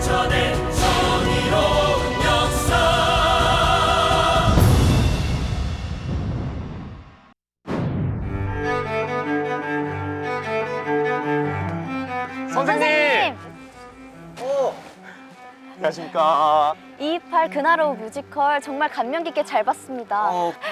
펼쳐낸 정의로운 역사. 선생님! 안녕하십니까. 228 그날 오후 뮤지컬 정말 감명 깊게 잘 봤습니다.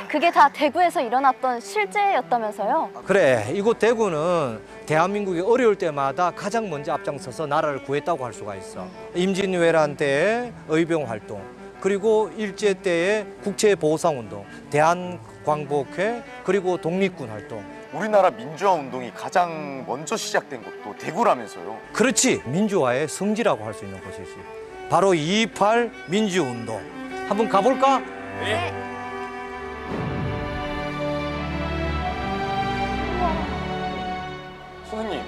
그게 다 대구에서 일어났던 실제였다면서요? 그래, 이곳 대구는 대한민국이 어려울 때마다 가장 먼저 앞장서서 나라를 구했다고 할 수가 있어. 임진왜란 때의 의병 활동, 그리고 일제 때의 국채보상운동, 대한광복회, 그리고 독립군 활동. 우리나라 민주화 운동이 가장 먼저 시작된 곳도 대구라면서요. 그렇지, 민주화의 성지라고 할 수 있는 곳이지. 바로 228 민주운동. 한번 가볼까? 네. 선생님,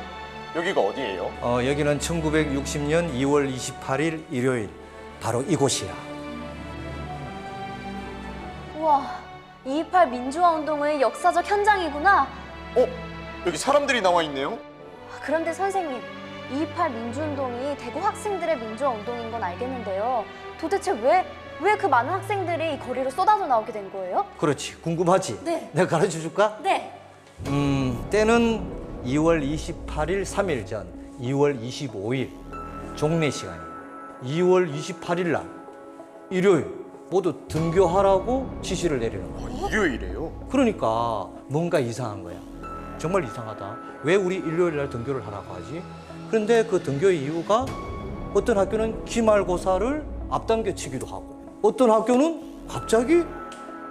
여기가 어디예요? 여기는 1960년 2월 28일 일요일, 바로 이곳이야. 우와, 228 민주화 운동의 역사적 현장이구나. 여기 사람들이 나와 있네요. 그런데 선생님, 228 민주운동이 대구 학생들의 민주화 운동인 건 알겠는데요. 도대체 왜 그 많은 학생들이 이 거리로 쏟아져 나오게 된 거예요? 그렇지, 궁금하지? 네. 내가 가르쳐 줄까? 네. 때는 2월 28일 3일 전 2월 25일 종례 시간이야. 2월 28일 날 일요일 모두 등교하라고 지시를 내리는 거야. 일요일이에요? 그러니까 뭔가 이상한 거야. 정말 이상하다. 왜 우리 일요일 날 등교를 하라고 하지? 그런데 그 등교의 이유가 어떤 학교는 기말고사를 앞당겨 치기도 하고 어떤 학교는 갑자기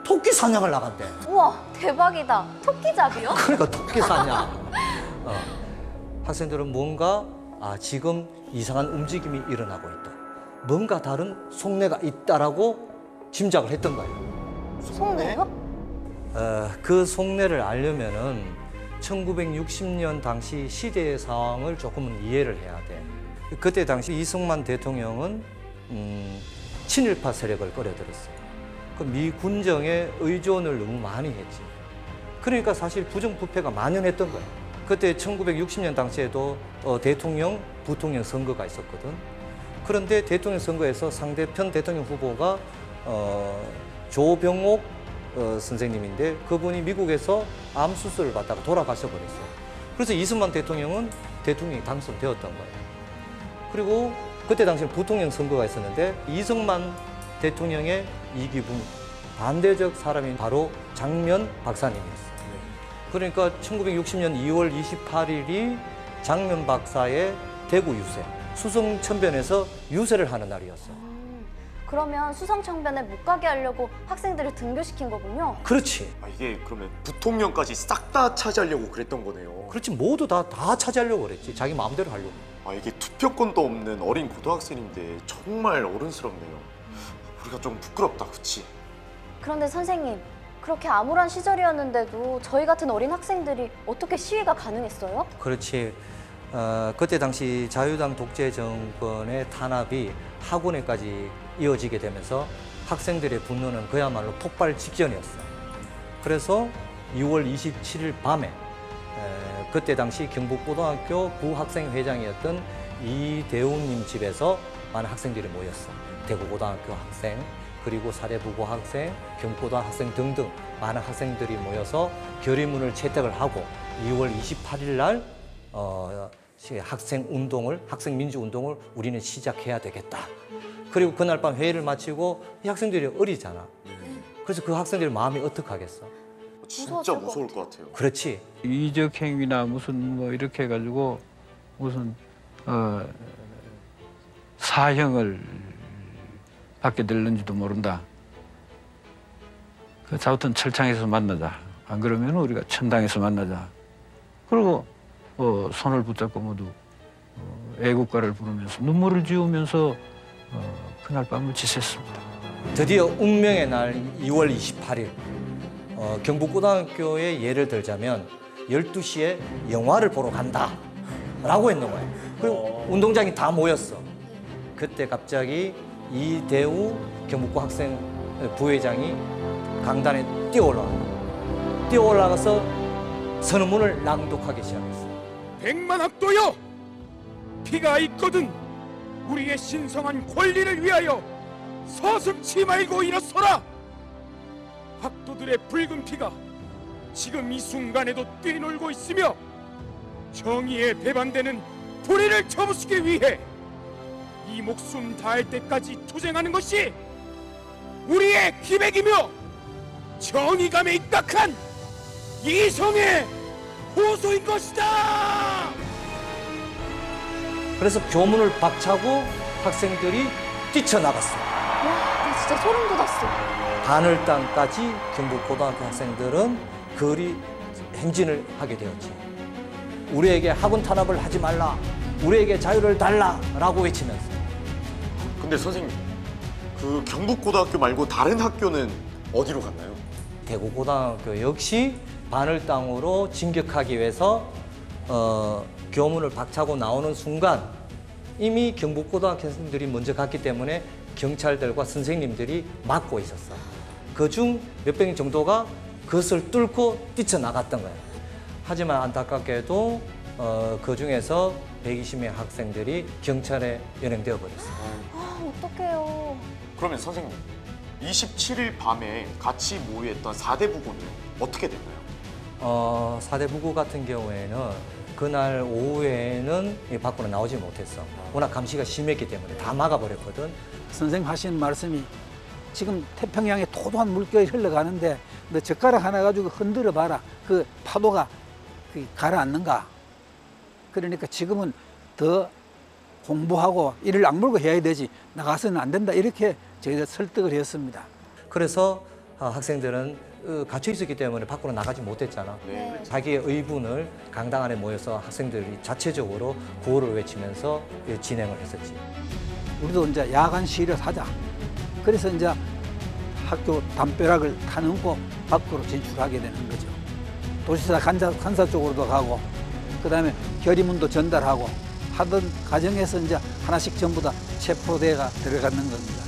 토끼 사냥을 나간대. 우와, 대박이다. 토끼잡이요? 그러니까 토끼 사냥. 학생들은 뭔가 지금 이상한 움직임이 일어나고 있다. 뭔가 다른 속내가 있다라고 짐작을 했던 거예요. 속내요? 그 속내를 알려면은 1960년 당시 시대의 상황을 조금은 이해를 해야 돼. 그때 당시 이승만 대통령은 친일파 세력을 끌어들였어요. 그 미 군정에 의존을 너무 많이 했지. 그러니까 사실 부정부패가 만연했던 거야. 그때 1960년 당시에도 대통령, 부통령 선거가 있었거든. 그런데 대통령 선거에서 상대편 대통령 후보가 조병옥 선생님인데 그분이 미국에서 암 수술을 받다가 돌아가셔 버렸어요. 그래서 이승만 대통령은 대통령이 당선되었던 거예요. 그리고 그때 당시에 부통령 선거가 있었는데 이승만 대통령의 이기분 반대적 사람이 바로 장면 박사님이었어요. 그러니까 1960년 2월 28일이 장면 박사의 대구 유세, 수성천변에서 유세를 하는 날이었어요. 그러면 수성청변에 못 가게 하려고 학생들을 등교시킨 거군요. 그렇지. 이게 그러면 부통령까지 싹 다 차지하려고 그랬던 거네요. 그렇지. 모두 다 차지하려고 그랬지. 자기 마음대로 하려고. 이게 투표권도 없는 어린 고등학생인데 정말 어른스럽네요. 우리가 좀 부끄럽다, 그치? 그런데 선생님, 그렇게 암울한 시절이었는데도 저희 같은 어린 학생들이 어떻게 시위가 가능했어요? 그렇지. 그때 당시 자유당 독재 정권의 탄압이 학원에까지 이어지게 되면서 학생들의 분노는 그야말로 폭발 직전이었어요. 그래서 6월 27일 밤에 그때 당시 경북고등학교 부학생회장이었던 이대훈님 집에서 많은 학생들이 모였어. 대구고등학교 학생, 그리고 사대부고 학생, 경북고등학교 학생 등등 많은 학생들이 모여서 결의문을 채택을 하고 2월 28일 날 학생 민주 운동을 우리는 시작해야 되겠다. 그리고 그날 밤 회의를 마치고 이 학생들이 어리잖아. 그래서 그 학생들 마음이 어떡하겠어? 진짜 무서울 것 같아요. 그렇지. 이적 행위나 무슨 뭐 이렇게 해가지고 무슨 사형을 받게 될는지도 모른다. 그 자우튼 철창에서 만나자. 안 그러면 우리가 천당에서 만나자. 그리고 손을 붙잡고 모두 애국가를 부르면서 눈물을 지으면서 그날 밤을 지냈습니다. 드디어 운명의 날 2월 28일 경북고등학교의 예를 들자면 12시에 영화를 보러 간다 라고 했는 거예요. 그리고 운동장이 다 모였어. 그때 갑자기 이대우 경북고 학생 부회장이 강단에 뛰어올라가서 선언문을 낭독하기 시작했어요. 백만학도여, 피가 있거든 우리의 신성한 권리를 위하여 서슴지 말고 일어서라. 학도들의 붉은 피가 지금 이 순간에도 뛰놀고 있으며 정의에 배반되는 불의를 쳐부수기 위해 이 목숨 다할 때까지 투쟁하는 것이 우리의 기백이며 정의감에 입각한 이성의 호소인 것이다. 그래서 교문을 박차고 학생들이 뛰쳐나갔어요. 와, 나 진짜 소름 돋았어. 바늘땅까지 경북고등학교 학생들은 거리 행진을 하게 되었지. 우리에게 학원 탄압을 하지 말라, 우리에게 자유를 달라라고 외치면서. 근데 선생님, 그 경북고등학교 말고 다른 학교는 어디로 갔나요? 대구고등학교 역시 바늘땅으로 진격하기 위해서 교문을 박차고 나오는 순간 이미 경북고등학교 학생들이 먼저 갔기 때문에 경찰들과 선생님들이 막고 있었어. 그중 몇백 명 정도가 그것을 뚫고 뛰쳐나갔던 거예요. 하지만 안타깝게도 그 중에서 120명 학생들이 경찰에 연행되어 버렸어요. 아, 어떡해요. 그러면 선생님, 27일 밤에 같이 모여있던 4대 부고는 어떻게 됐나요? 4대 부고 같은 경우에는 그날 오후에는 밖으로 나오지 못했어. 워낙 감시가 심했기 때문에 다 막아버렸거든. 선생님 하시는 말씀이 지금 태평양에 토도한 물결이 흘러가는데 너 젓가락 하나 가지고 흔들어 봐라. 그 파도가 가라앉는가. 그러니까 지금은 더 공부하고 이를 악물고 해야 되지 나가서는 안 된다. 이렇게 저희들 설득을 했습니다. 그래서 학생들은 갇혀 있었기 때문에 밖으로 나가지 못했잖아. 네. 자기의 의분을 강당 안에 모여서 학생들이 자체적으로 구호를 외치면서 진행을 했었지. 우리도 이제 야간 시위를 하자. 그래서 이제 학교 담벼락을 타넘고 밖으로 진출하게 되는 거죠. 도시사 간사 쪽으로도 가고, 그 다음에 결의문도 전달하고 하던 과정에서 이제 하나씩 전부 다 체포대가 들어가는 겁니다.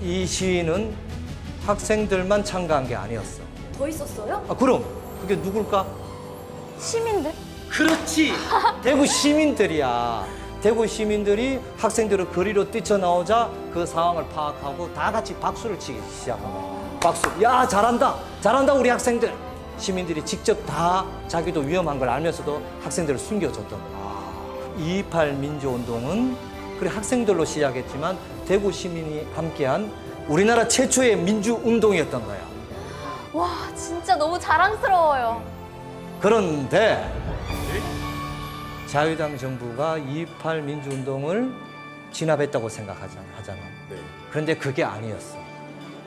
이 시위는 학생들만 참가한 게 아니었어. 더 있었어요? 그럼 그게 누굴까? 시민들? 그렇지. 대구 시민들이야. 대구 시민들이 학생들을 거리로 뛰쳐나오자 그 상황을 파악하고 다 같이 박수를 치기 시작한 거야. 박수. 야, 잘한다. 잘한다 우리 학생들. 시민들이 직접 다 자기도 위험한 걸 알면서도 학생들을 숨겨줬던 거야. 2.28 민주운동은 그래 학생들로 시작했지만 대구 시민이 함께한 우리나라 최초의 민주운동이었던 거야. 와, 진짜 너무 자랑스러워요. 그런데 자유당 정부가 2.28 민주운동을 진압했다고 생각하잖아. 네. 그런데 그게 아니었어.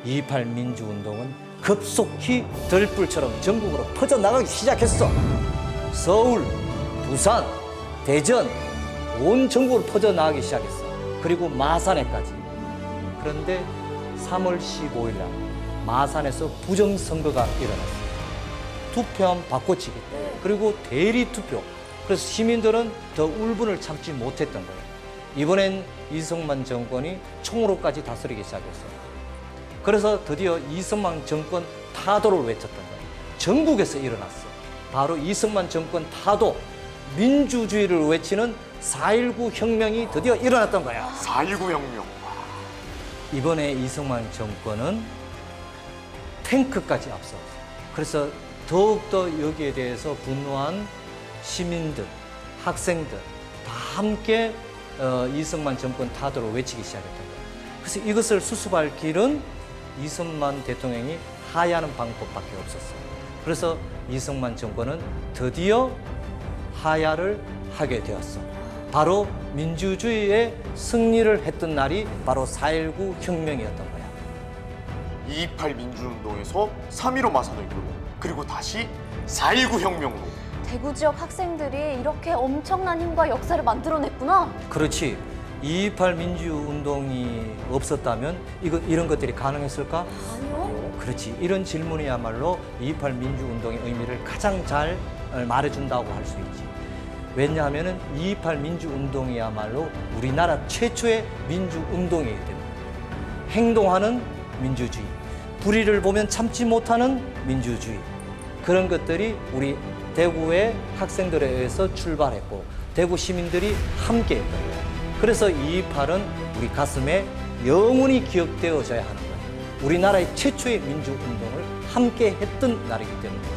2.28 민주운동은 급속히 들불처럼 전국으로 퍼져나가기 시작했어. 서울, 부산, 대전, 온 전국으로 퍼져나가기 시작했어. 그리고 마산에까지. 그런데 3월 15일 날 마산에서 부정선거가 일어났어요. 투표함 바꿔치기, 그리고 대리투표. 그래서 시민들은 더 울분을 참지 못했던 거예요. 이번엔 이승만 정권이 총으로까지 다스리기 시작했어요. 그래서 드디어 이승만 정권 타도를 외쳤던 거예요. 전국에서 일어났어. 바로 이승만 정권 타도, 민주주의를 외치는 4.19 혁명이 드디어 일어났던 거야. 4.19 혁명. 이번에 이승만 정권은 탱크까지 앞섰어요. 그래서 더욱더 여기에 대해서 분노한 시민들, 학생들 다 함께 이승만 정권 타도를 외치기 시작했던 거예요. 그래서 이것을 수습할 길은 이승만 대통령이 하야하는 방법밖에 없었어요. 그래서 이승만 정권은 드디어 하야를 하게 되었어. 바로 민주주의의 승리를 했던 날이 바로 4.19 혁명이었던 거야. 2.28 민주운동에서 3.15 마산을 이끌고 그리고 다시 4.19 혁명으로. 대구 지역 학생들이 이렇게 엄청난 힘과 역사를 만들어냈구나. 그렇지. 2.28 민주운동이 없었다면 이런 것들이 가능했을까? 아니요. 그렇지. 이런 질문이야말로 2.28 민주운동의 의미를 가장 잘 말해준다고 할 수 있지. 왜냐하면 2.28 민주운동이야말로 우리나라 최초의 민주운동이기 때문에 행동하는 민주주의, 불의를 보면 참지 못하는 민주주의, 그런 것들이 우리 대구의 학생들에 의해서 출발했고 대구 시민들이 함께 했던 거예요. 그래서 2.28은 우리 가슴에 영원히 기억되어져야 하는 거예요. 우리나라의 최초의 민주운동을 함께 했던 날이기 때문에